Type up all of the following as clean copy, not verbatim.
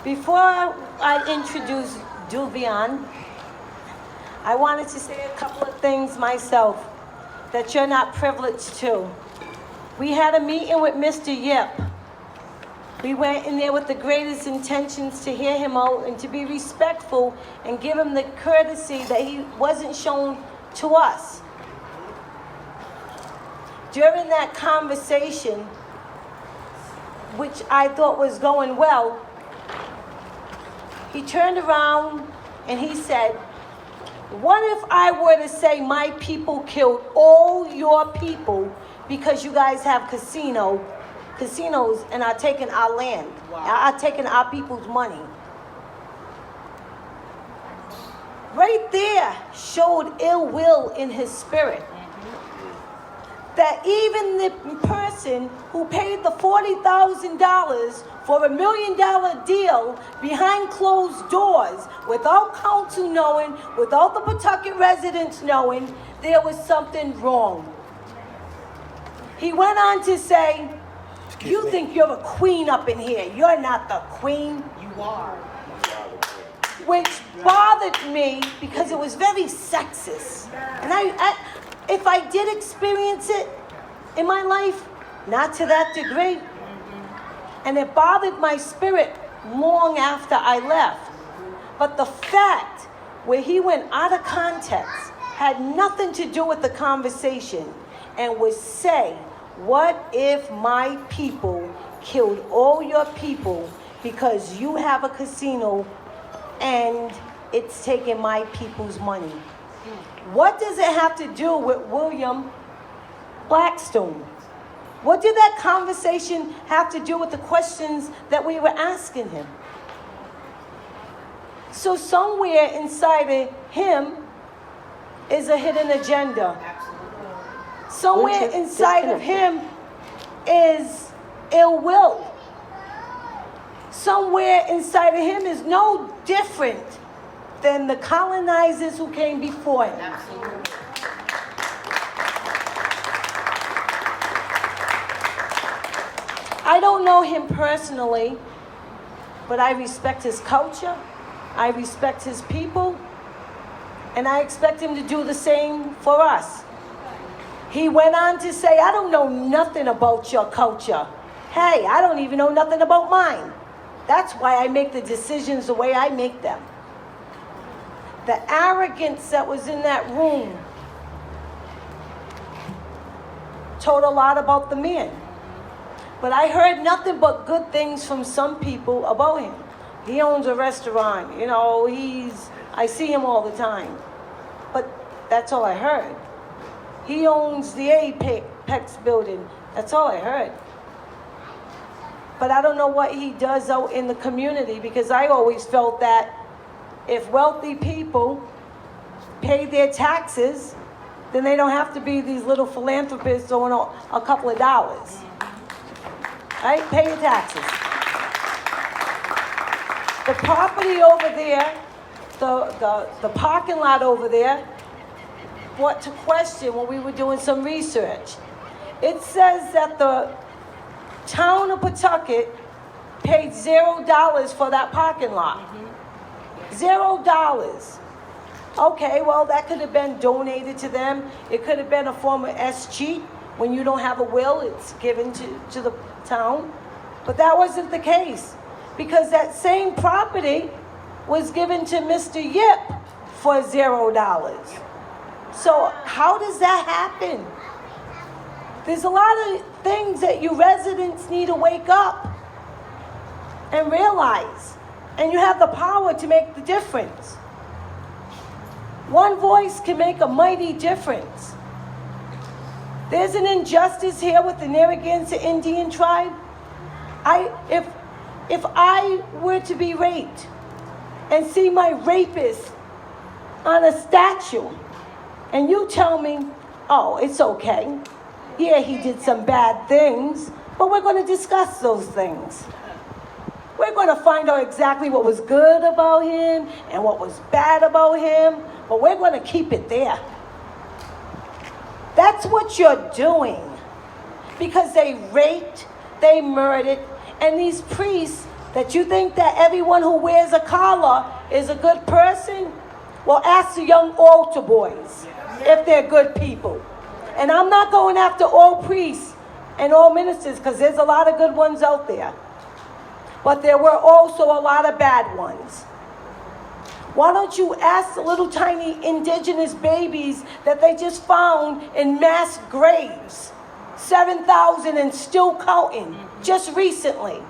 Before I introduce Duvian, I wanted to say a couple of things myself that you're not privileged to. We had a meeting with Mr. Yip. We went in there with the greatest intentions to hear him out and to be respectful and give him the courtesy that he wasn't shown to us. During that conversation, which I thought was going well, he turned around and he said, "What if I were to say my people killed all your people because you guys have casinos and are taking our land, are taking our people's money?" Right there showed ill will in his spirit. That even the person who paid the $40,000 for $1 million deal behind closed doors, without council knowing, without the Pawtucket residents knowing, there was something wrong. He went on to say, "You think you're a queen up in here. You're not the queen." You are. Which bothered me because it was very sexist. And if I did experience it in my life, not to that degree. And it bothered my spirit long after I left. But the fact where he went out of context had nothing to do with the conversation and would say, "What if my people killed all your people because you have a casino and it's taking my people's money?" What does it have to do with William Blackstone? What did that conversation have to do with the questions that we were asking him? So somewhere inside of him is a hidden agenda. Somewhere inside of him is ill will. Somewhere inside of him is no different than the colonizers who came before him. I don't know him personally, but I respect his culture, I respect his people, and I expect him to do the same for us. He went on to say, "I don't know nothing about your culture." Hey, I don't even know nothing about mine. That's why I make the decisions the way I make them. The arrogance that was in that room told a lot about the man. But I heard nothing but good things from some people about him. He owns a restaurant, I see him all the time. But that's all I heard. He owns the Apex building. That's all I heard. But I don't know what he does out in the community, because I always felt that if wealthy people pay their taxes, then they don't have to be these little philanthropists owing a couple of dollars. Right? Pay your taxes. The property over there, the parking lot over there, brought to question when we were doing some research. It says that the town of Pawtucket paid $0 for that parking lot. $0. Okay, well, that could have been donated to them. It could have been a form of escheat. When you don't have a will, it's given to the town. But that wasn't the case, because that same property was given to Mr. Yip for $0. So how does that happen? There's a lot of things that you residents need to wake up and realize. And you have the power to make the difference. One voice can make a mighty difference. There's an injustice here with the Narragansett Indian Tribe. If I were to be raped and see my rapist on a statue, and you tell me, "Oh, it's okay. Yeah, he did some bad things, but we're going to discuss those things. We're going to find out exactly what was good about him and what was bad about him, but we're going to keep it there." That's what you're doing. Because they raped, they murdered, and these priests That you think that everyone who wears a collar is a good person? Well, ask the young altar boys if they're good people. And I'm not going after all priests and all ministers, because there's a lot of good ones out there. But there were also a lot of bad ones. Why don't you ask the little tiny indigenous babies that they just found in mass graves? 7,000 and still counting, just recently.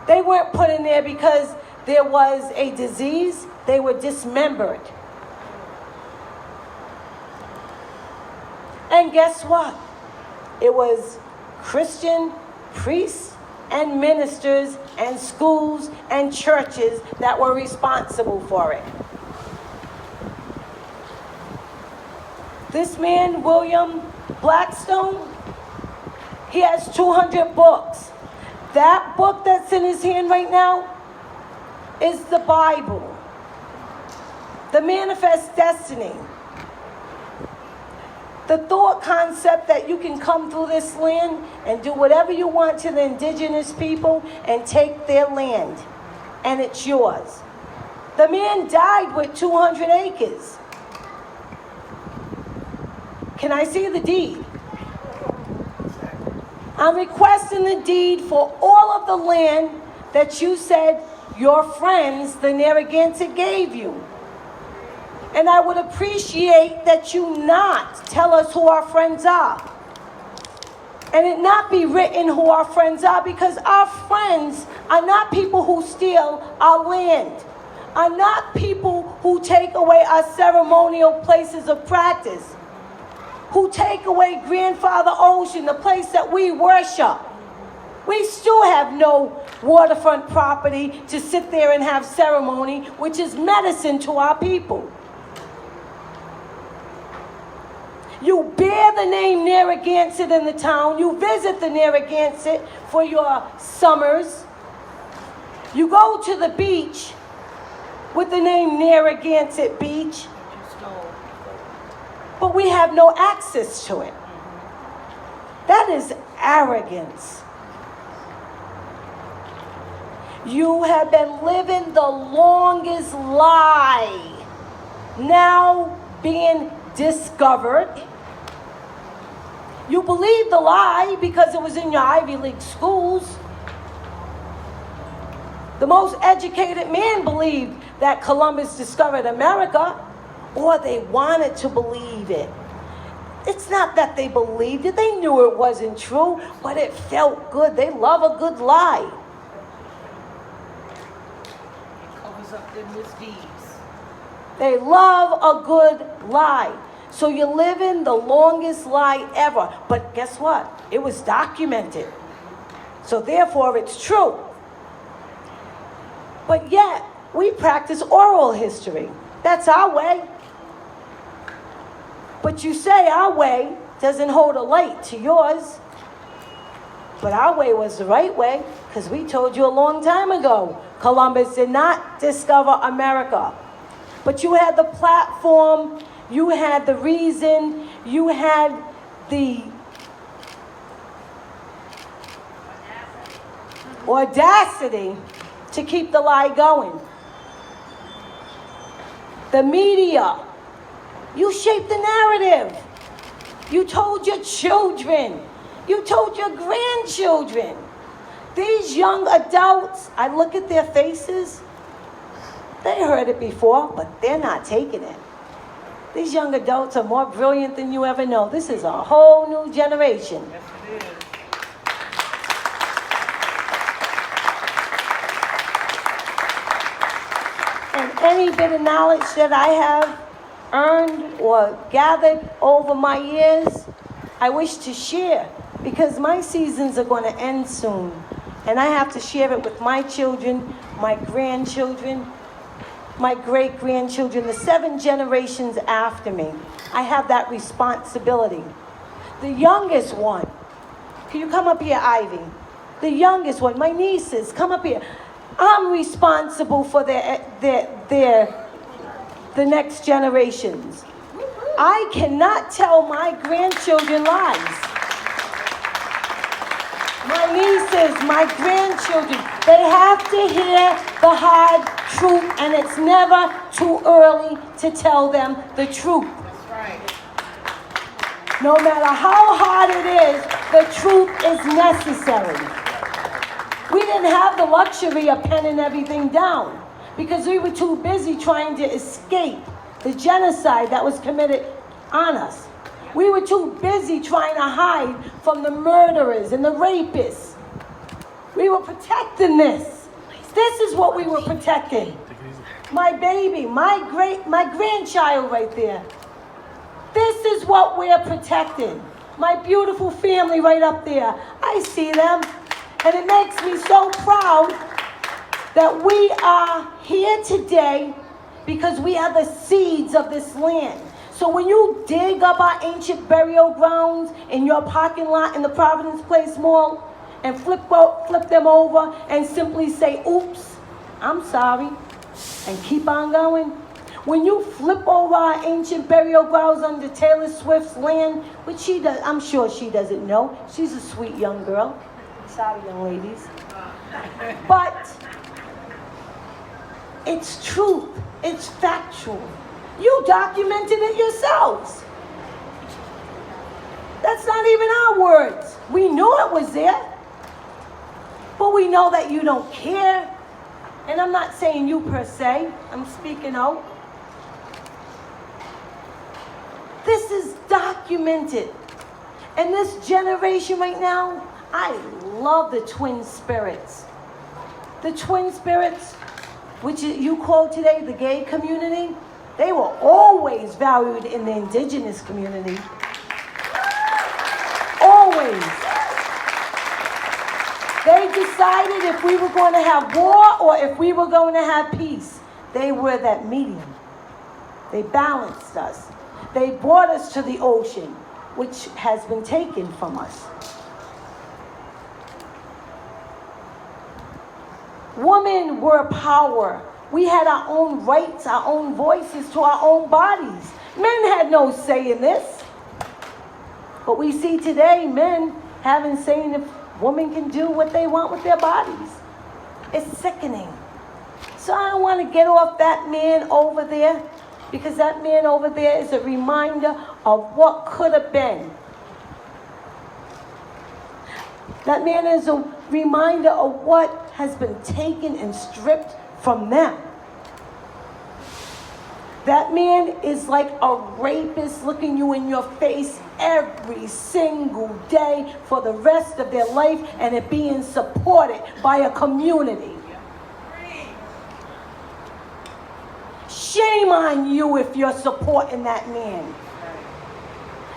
They weren't put in there because there was a disease. They were dismembered. And guess what? It was Christian priests and ministers and schools and churches that were responsible for it. This man, William Blackstone, he has 200 books. That book that's in his hand right now is the Bible, the Manifest Destiny. The thought concept that you can come through this land and do whatever you want to the indigenous people and take their land, and it's yours. The man died with 200 acres. Can I see the deed? I'm requesting the deed for all of the land that you said your friends, the Narragansett, gave you. And I would appreciate that you not tell us who our friends are. And it not be written who our friends are, because our friends are not people who steal our land, are not people who take away our ceremonial places of practice, who take away Grandfather Ocean, the place that we worship. We still have no waterfront property to sit there and have ceremony, which is medicine to our people. You bear the name Narragansett in the town. You visit the Narragansett for your summers. You go to the beach with the name Narragansett Beach. But we have no access to it. That is arrogance. You have been living the longest lie, now being discovered. You believed the lie because it was in your Ivy League schools. The most educated man believed that Columbus discovered America, or they wanted to believe it. It's not that they believed it. They knew it wasn't true, but it felt good. They love a good lie. It covers up their misdeeds. They love a good lie. So you're living the longest lie ever. But guess what? It was documented. So therefore it's true. But yet, we practice oral history. That's our way. But you say our way doesn't hold a light to yours. But our way was the right way, because we told you a long time ago, Columbus did not discover America. But you had the platform, you had the reason, you had the audacity to keep the lie going. The media, you shaped the narrative. You told your children, you told your grandchildren. These young adults, I look at their faces, they heard it before, but they're not taking it. These young adults are more brilliant than you ever know. This is a whole new generation. Yes, it is. And any bit of knowledge that I have earned or gathered over my years, I wish to share, because my seasons are going to end soon. And I have to share it with my children, my grandchildren, my great-grandchildren, the 7 generations after me. I have that responsibility. The youngest one, can you come up here, Ivy? The youngest one, my nieces, come up here. I'm responsible for the next generations. I cannot tell my grandchildren lies. My my nieces, my grandchildren, they have to hear the hard truth, and it's never too early to tell them the truth. That's right. No matter how hard it is, the truth is necessary. We didn't have the luxury of penning everything down because we were too busy trying to escape the genocide that was committed on us. We were too busy trying to hide from the murderers and the rapists. We were protecting this. This is what we were protecting. My baby, my grandchild right there. This is what we're protecting. My beautiful family right up there. I see them. And it makes me so proud that we are here today because we are the seeds of this land. So when you dig up our ancient burial grounds in your parking lot in the Providence Place Mall and flip them over and simply say, oops, I'm sorry, and keep on going. When you flip over our ancient burial grounds under Taylor Swift's land, which she does, I'm sure she doesn't know. She's a sweet young girl. Sorry, young ladies. But it's truth. It's factual. You documented it yourselves. That's not even our words. We knew it was there. But we know that you don't care. And I'm not saying you per se. I'm speaking out. This is documented. And this generation right now, I love the twin spirits. The twin spirits, which you call today the gay community, they were always valued in the indigenous community. Always. They decided if we were going to have war or if we were going to have peace. They were that medium. They balanced us. They brought us to the ocean, which has been taken from us. Women were power. We had our own rights, our own voices to our own bodies. Men had no say in this. But we see today men having saying if women can do what they want with their bodies. It's sickening. So I don't want to get off that man over there because that man over there is a reminder of what could have been. That man is a reminder of what has been taken and stripped from them. That man is like a rapist looking you in your face every single day for the rest of their life, and it being supported by a community. Shame on you if you're supporting that man.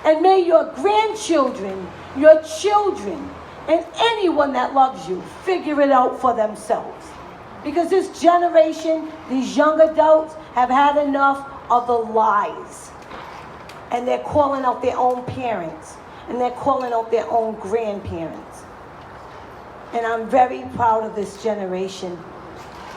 And may your grandchildren, your children, and anyone that loves you figure it out for themselves. Because this generation, these young adults, have had enough of the lies. And they're calling out their own parents. And they're calling out their own grandparents. And I'm very proud of this generation.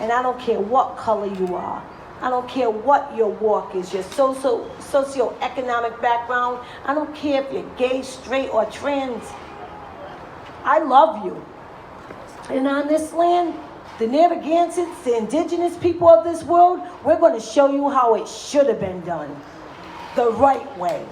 And I don't care what color you are. I don't care what your walk is, your socioeconomic background. I don't care if you're gay, straight, or trans. I love you. And on this land, the Narragansetts, the indigenous people of this world, we're going to show you how it should have been done. The right way.